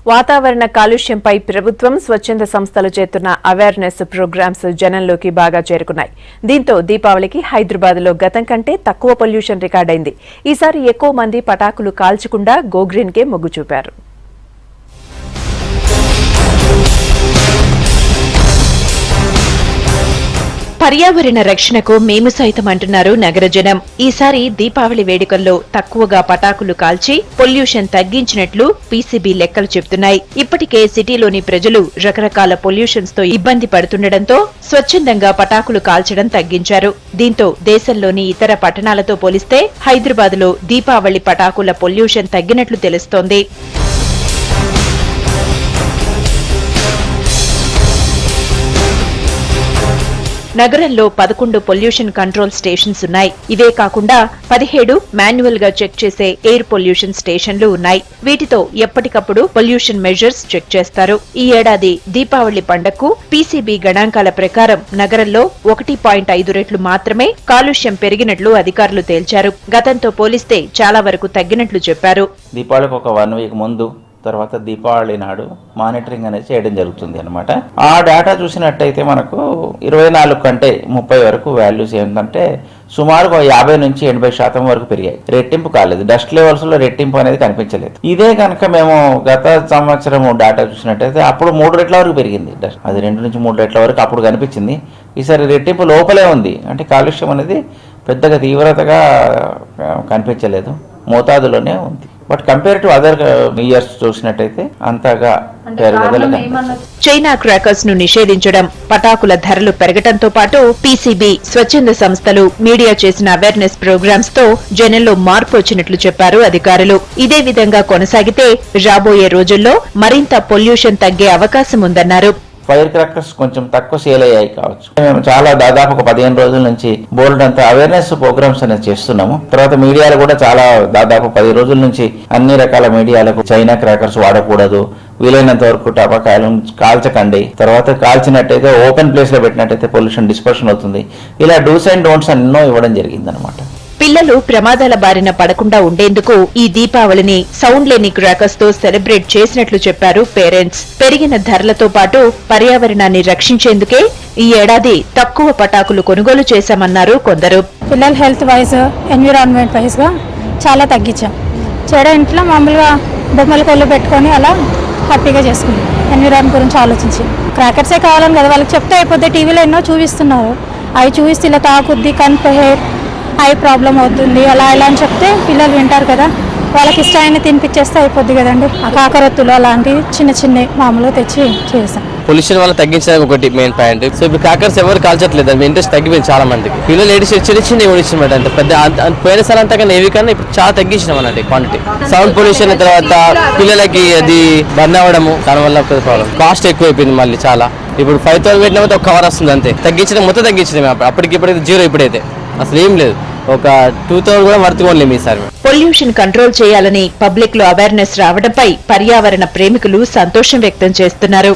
వాతావరణ కాలుష్యంపై ప్రభుత్వం స్వచ్ఛంద సంస్థలు చేస్తున్న అవేర్నెస్ ప్రోగ్రామ్స్ జనంలోకి బాగా చేరుకున్నాయి. దీంతో దీపావళికి హైదరాబాద్లో గతం కంటే తక్కువ పొల్యూషన్ రికార్డైంది. ఈసారి ఎక్కువ మంది పటాకులు కాల్చకుండా గోగ్రీన్కే మొగ్గు చూపారు. పర్యావరణ రక్షణకు మేము సైతం అంటున్నారు నగర జనం. ఈసారి దీపావళి వేడుకల్లో తక్కువగా పటాకులు కాల్చి పొల్యూషన్ తగ్గించినట్లు పీసీబీ లెక్కలు చెబుతున్నాయి. ఇప్పటికే సిటీలోని ప్రజలు రకరకాల పొల్యూషన్స్ తో ఇబ్బంది పడుతుండటంతో స్వచ్ఛందంగా పటాకులు కాల్చడం తగ్గించారు. దీంతో దేశంలోని ఇతర పట్టణాలతో పోలిస్తే హైదరాబాద్లో దీపావళి పటాకుల పొల్యూషన్ తగ్గినట్లు తెలుస్తోంది. నగరంలో 11 పొల్యూషన్ కంట్రోల్ స్టేషన్స్ ఉన్నాయి. ఇవే కాకుండా 17 మాన్యువల్ గా చెక్ చేసే ఎయిర్ పొల్యూషన్ స్టేషన్లు ఉన్నాయి. వీటితో ఎప్పటికప్పుడు పొల్యూషన్ మెజర్స్ చెక్ చేస్తారు. ఈ ఏడాది దీపావళి పండగకు పీసీబీ గణాంకాల ప్రకారం నగరంలో 1.5 రెట్లు మాత్రమే కాలుష్యం పెరిగినట్లు అధికారులు తేల్చారు. గతంతో పోలిస్తే చాలా వరకు తగ్గినట్లు చెప్పారు. దీపావళికి ఒక 1 వీక్ ముందు తర్వాత దీపావళి నాడు మానిటరింగ్ అనేది చేయడం జరుగుతుంది అనమాట. ఆ డేటా చూసినట్టయితే మనకు 24 కంటే 30 వరకు వాల్యూస్ ఏంటంటే సుమారు 50 నుంచి 80% వరకు పెరిగాయి. రెట్టింపు కాలేదు. డస్ట్ లెవెల్స్ లో రెట్టింపు అనేది కనిపించలేదు. ఇదే కనుక మేము గత సంవత్సరం డేటా చూసినట్టయితే అప్పుడు 3 రెట్ల వరకు పెరిగింది డస్ట్. అది 2 నుంచి 3 రెట్ల వరకు అప్పుడు కనిపించింది. ఈసారి రెట్టింపు లోపలే ఉంది. అంటే కాలుష్యం అనేది పెద్దగా తీవ్రతగా కనిపించలేదు, మోతాదులోనే ఉంది. But compare to other years చూసినట్టయితే అంతగా పెరుగుదల. చైనా క్రాకర్స్ ను నిషేధించడం, పటాకుల ధరలు పెరగడంతో పాటు పీసీబీ, స్వచ్ఛంద సంస్థలు, మీడియా చేసిన అవేర్నెస్ ప్రోగ్రామ్స్ తో జనంలో మార్పు వచ్చినట్లు చెప్పారు అధికారులు. ఇదే విధంగా కొనసాగితే రాబోయే రోజుల్లో మరింత పొల్యూషన్ తగ్గే అవకాశం ఉందన్నారు. ఫైర్ క్రాకర్స్ కొంచెం తక్కువ సేల్ అయ్యాయి కావచ్చు. మేము చాలా దాదాపు ఒక 15 రోజుల నుంచి బోల్డ్ అంతా అవేర్నెస్ ప్రోగ్రామ్స్ అనేది చేస్తున్నాము. తర్వాత మీడియాలు కూడా చాలా దాదాపు 10 రోజుల నుంచి అన్ని రకాల మీడియాలకు చైనా క్రాకర్స్ వాడకూడదు, వీలైనంత వరకు టపాకాయలు కాల్చకండి, తర్వాత కాల్చినట్టయితే ఓపెన్ ప్లేస్ లో పెట్టినట్టయితే పొల్యూషన్ డిస్పర్షన్ అవుతుంది, ఇలా డూస్ అండ్ డోంట్స్ ఎన్నో ఇవ్వడం జరిగిందనమాట. పిల్లలు ప్రమాదాల బారిన పడకుండా ఉండేందుకు ఈ దీపావళిని సౌండ్ లేని క్రాకర్స్ తో సెలబ్రేట్ చేసినట్లు చెప్పారు పేరెంట్స్. పెరిగిన ధరలతో పాటు పర్యావరణాన్ని రక్షించేందుకే ఈ ఏడాది తక్కువ పటాకులు కొనుగోలు చేశామన్నారు కొందరు. పిల్లల హెల్త్ వైజ్, ఎన్విరాన్మెంట్ వైజ్ గా చాలా తగ్గించాం. ఇంట్లో మామూలుగా బొమ్మల కొళ్ళు పెట్టుకొని అలా హ్యాపీగా చేసుకున్నాం. ఎన్విరాన్మెంట్ గురించి ఆలోచించి క్రాకర్సే కావాలని కదా వాళ్ళకి చెప్తే అయిపోతే. టీవీలో ఎన్నో చూపిస్తున్నారు, అవి చూపిస్తే ఇలా తాకుద్ది, కన్ను హెయిర్ ఐ ప్రాబ్లం అవుతుంది, అలా ఇలా అని చెప్తే పిల్లలు వింటారు కదా. వాళ్ళకి ఇష్టమైన తినిపించేస్తే అయిపోద్ది కదండి. ఆ కాకరొత్తులు అలాంటివి చిన్న చిన్న మామూలుగా తెచ్చి చేసాం. పొల్యూషన్ వల్ల తగ్గించడానికి ఒకటి మెయిన్ పాయింట్. సో ఇప్పుడు క్రాకర్స్ ఎవరు కాల్చట్లేదు, ఇంట్రెస్ట్ తగ్గిపోయింది చాలా మందికి. పిల్లలు చిన్న చిన్న ఇవ్వనిచ్చిన అంటే పెద్ద పోయిన సార్ అంతా కానీ ఏవి కన్నా ఇప్పుడు చాలా తగ్గించినాం అన్నట్టు క్వాంటిటీ. సౌండ్ పొల్యూషన్ తర్వాత పిల్లలకి అది బర్న్ అవ్వడము, దానివల్ల పెద్ద ప్రాబ్లం. కాస్ట్ ఎక్కువైపోయింది మళ్ళీ చాలా. ఇప్పుడు 5,000 పెట్టిన ఒక కవర్ వస్తుంది అంతే. తగ్గించడం మొత్తం తగ్గించడం అప్పటికి ఇప్పుడైతే 0. ఇప్పుడైతే అసలు ఏం లేదు, ఒక 2,000 కూడా వర్తుకోలేము ఈసారి. పొల్యూషన్ కంట్రోల్ చేయాలని పబ్లిక్ లో అవేర్నెస్ రావడంపై పర్యావరణ ప్రేమికులు సంతోషం వ్యక్తం చేస్తున్నారు.